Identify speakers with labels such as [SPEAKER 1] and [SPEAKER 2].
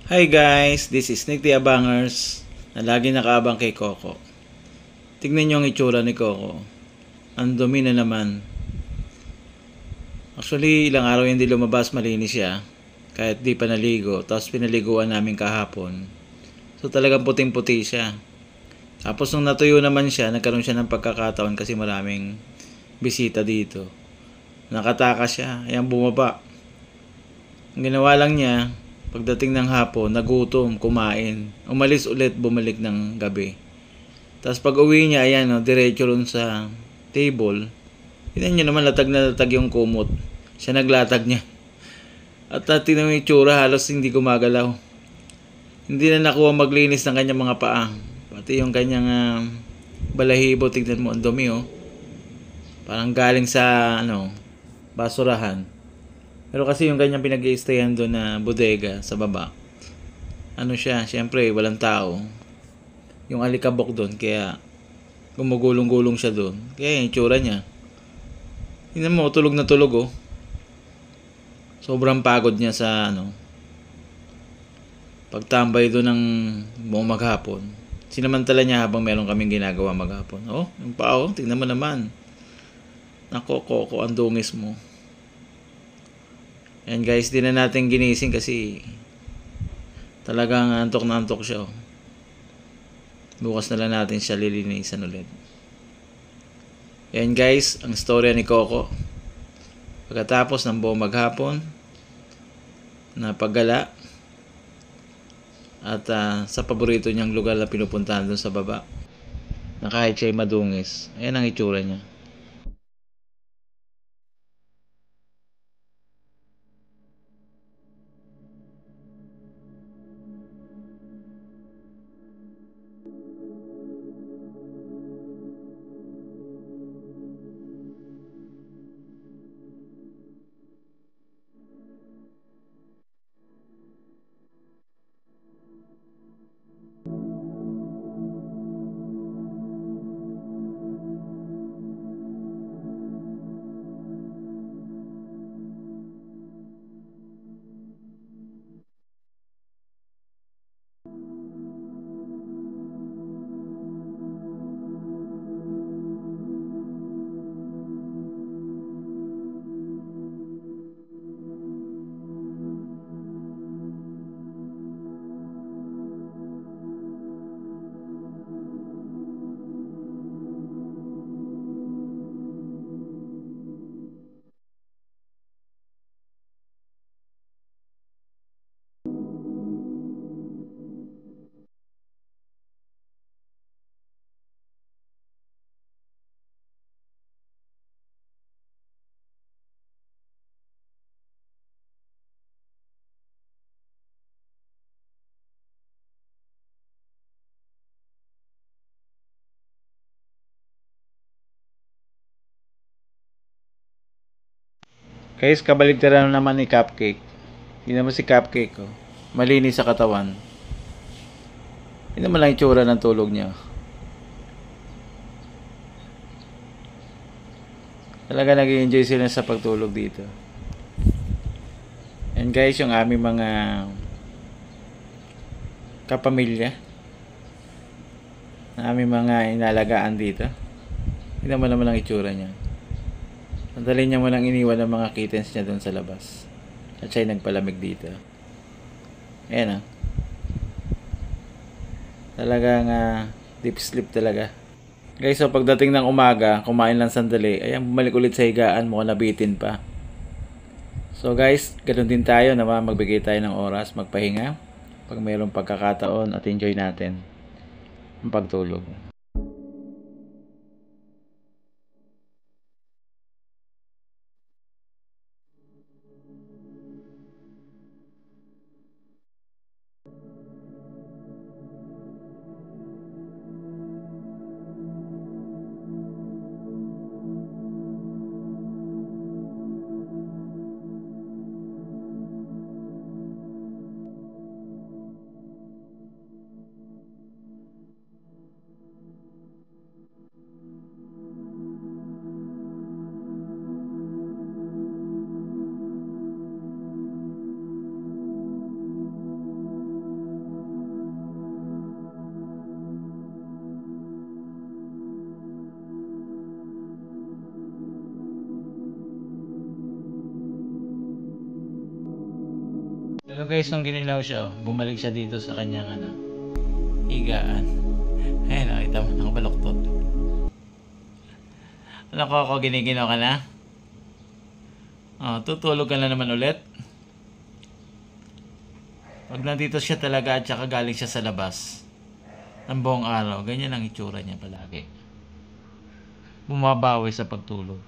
[SPEAKER 1] Hi guys, this is Nick the Abangers na lagi nakaabang kay Coco. Tignan nyo ang itsura ni Coco. Ang dumi na naman. Actually, ilang araw hindi lumabas, malinis siya. Kahit di pa naligo. Tapos pinaliguan namin kahapon. So talagang puting-puti siya. Tapos nung natuyo naman siya, nagkaroon siya ng pagkakataon kasi maraming bisita dito. Nakatakas siya, ayan bumaba. Ang ginawa lang niya, pagdating ng hapon, nagutom, kumain. Umalis ulit, bumalik ng gabi. Tapos pag uwi niya, ayan o, diretso ron sa table. Tignan nyo naman, latag na latag yung kumot. Siya naglatag niya. At tignan mo yung itsura, halos hindi gumagalaw. Hindi na nakuha maglinis ng kanyang mga paa. Pati yung kanyang balahibo, tignan mo, ang dumi oh. Parang galing sa basurahan. Pero kasi yung kanyang pinag-i-stayan doon na bodega sa baba, ano siya, syempre walang tao. Yung alikabok doon, kaya gumugulong-gulong siya doon. Kaya yung itsura niya. Tingnan mo, tulog na tulog oh. Sobrang pagod niya sa pagtambay doon ng buong maghapon. Sinamantala niya habang meron kaming ginagawa maghapon. Oh, yung paa oh, tingnan mo naman. Nako, Coco, ang dungis mo. Ayan guys, di na natin ginising kasi talagang antok na antok siya oh. Bukas na lang natin siya lilinisan ulit. Ayan guys, ang storya ni Coco. Pagkatapos ng buong maghapon na paggala at sa paborito niyang lugar na pinupuntahan doon sa baba, na kahit siya'y madungis, ayan ang itsura niya. Guys, kabaligtaran naman ni Cupcake. Hindi naman si Cupcake oh. Malinis sa katawan. Hindi naman lang itsura ng tulog niya. Talaga nag-i-enjoy sila sa pagtulog dito. And guys, yung aming mga kapamilya na aming mga inalagaan dito, hindi naman ang itsura niya. Sandali niya mo lang iniwan ng mga kittens niya doon sa labas. At siya'y nagpalamig dito. Ayan ah. Talagang deep sleep talaga. Guys, so pagdating ng umaga, kumain lang sandali, ayan, bumalik ulit sa higaan, mukhang nabitin pa. So guys, ganoon din tayo na magbigay tayo ng oras, magpahinga. Pag mayroong pagkakataon at enjoy natin ang pagtulog. guys, nung ginilaw siya, bumalik siya dito sa kanyang higaan. Ayun, nakita mo, nakabaloktot. Alam ko ako, giniginaw ka na? Tutulog ka na naman ulit. Pag nandito siya talaga at saka galing siya sa labas ng buong araw, ganyan ang itsura niya palagi. Bumabawi sa pagtulog.